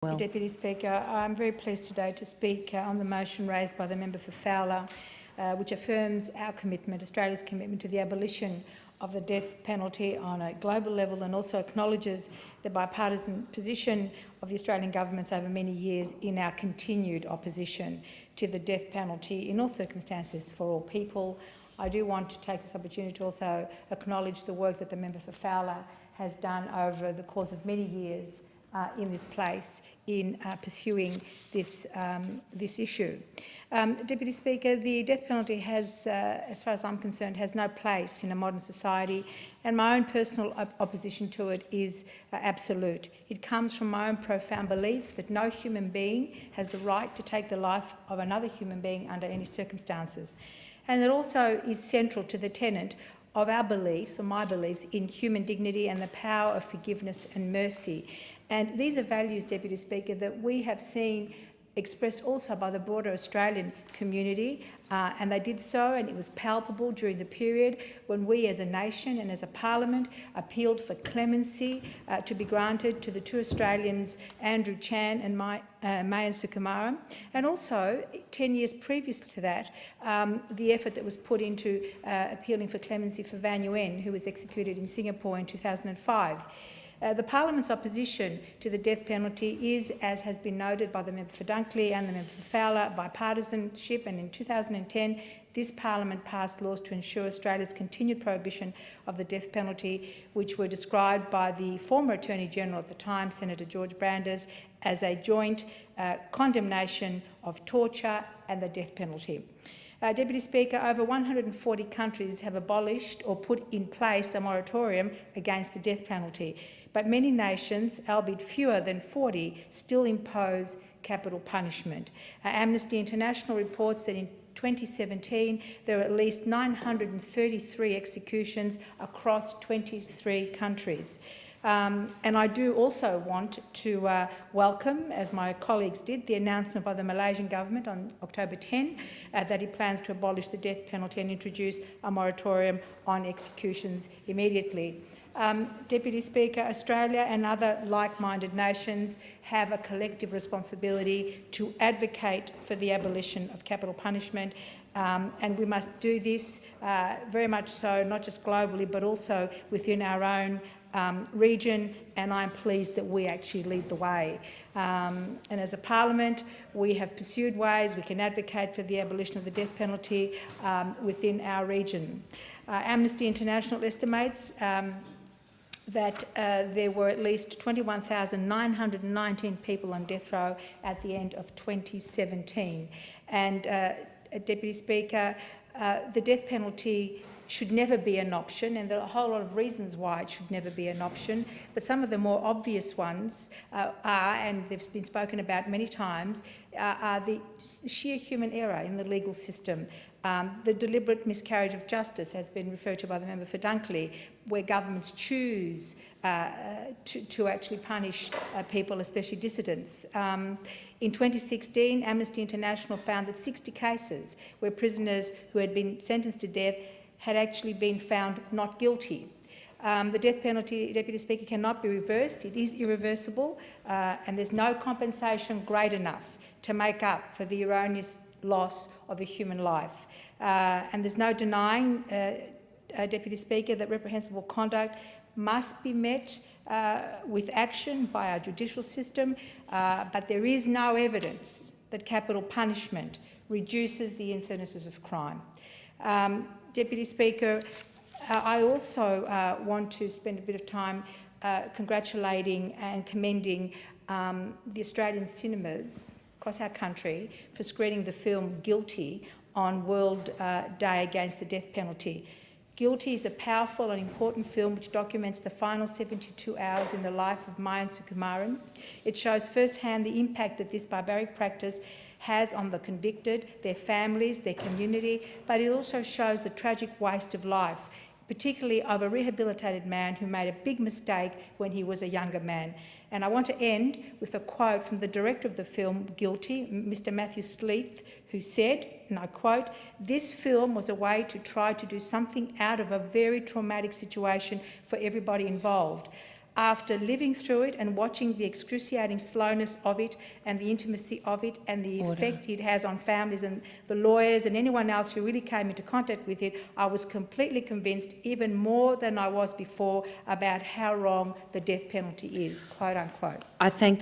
Well. Deputy Speaker, I'm very pleased today to speak on the motion raised by the member for Fowler, which affirms our commitment, Australia's commitment to the abolition of the death penalty on a global level, and also acknowledges the bipartisan position of the Australian governments over many years in our continued opposition to the death penalty in all circumstances for all people. I do want to take this opportunity to also acknowledge the work that the member for Fowler has done over the course of many years in this place in pursuing this issue. Deputy Speaker, the death penalty has, as far as I'm concerned, has no place in a modern society, and my own personal opposition to it is absolute. It comes from my own profound belief that no human being has the right to take the life of another human being under any circumstances. And it also is central to the tenet of our beliefs, or my beliefs, in human dignity and the power of forgiveness and mercy. And these are values, Deputy Speaker, that we have seen expressed also by the broader Australian community, and they did so, and it was palpable during the period when we as a nation and as a parliament appealed for clemency to be granted to the two Australians, Andrew Chan and Mayan Sukumaran, and also 10 years previous to that, the effort that was put into appealing for clemency for Van Nguyen, who was executed in Singapore in 2005. The Parliament's opposition to the death penalty is, as has been noted by the member for Dunkley and the member for Fowler, bipartisanship, and in 2010 this Parliament passed laws to ensure Australia's continued prohibition of the death penalty, which were described by the former Attorney-General at the time, Senator George Brandis, as a joint condemnation of torture and the death penalty. Deputy Speaker, over 140 countries have abolished or put in place a moratorium against the death penalty, but many nations, albeit fewer than 40, still impose capital punishment. Amnesty International reports that in 2017 there were at least 933 executions across 23 countries. And I do also want to welcome, as my colleagues did, the announcement by the Malaysian government on October 10 that it plans to abolish the death penalty and introduce a moratorium on executions immediately. Deputy Speaker, Australia and other like-minded nations have a collective responsibility to advocate for the abolition of capital punishment, and we must do this very much so, not just globally, but also within our own region, and I'm pleased that we actually lead the way. And as a parliament, we have pursued ways we can advocate for the abolition of the death penalty within our region. Amnesty International estimates that there were at least 21,919 people on death row at the end of 2017. And, Deputy Speaker, the death penalty should never be an option, and there are a whole lot of reasons why it should never be an option, but some of the more obvious ones are, and they've been spoken about many times, are the sheer human error in the legal system. The deliberate miscarriage of justice has been referred to by the member for Dunkley, where governments choose to actually punish people, especially dissidents. In 2016, Amnesty International found that 60 cases where prisoners who had been sentenced to death had actually been found not guilty. The death penalty, Deputy Speaker, cannot be reversed. It is irreversible, and there's no compensation great enough to make up for the erroneous loss of a human life. And there's no denying, Deputy Speaker, that reprehensible conduct must be met with action by our judicial system, but there is no evidence that capital punishment reduces the incidences of crime. Deputy Speaker, I also want to spend a bit of time congratulating and commending the Australian cinemas across our country for screening the film Guilty on World Day Against the Death Penalty. Guilty is a powerful and important film which documents the final 72 hours in the life of Mayan Sukumaran. It shows firsthand the impact that this barbaric practice has on the convicted, their families, their community, but it also shows the tragic waste of life, particularly of a rehabilitated man who made a big mistake when he was a younger man. And I want to end with a quote from the director of the film Guilty, Mr. Matthew Sleeth, who said, and I quote, "This film was a way to try to do something out of a very traumatic situation for everybody involved. After living through it and watching the excruciating slowness of it and the intimacy of it and the effect it has on families and the lawyers and anyone else who really came into contact with it, I was completely convinced, even more than I was before, about how wrong the death penalty is, quote unquote. I thank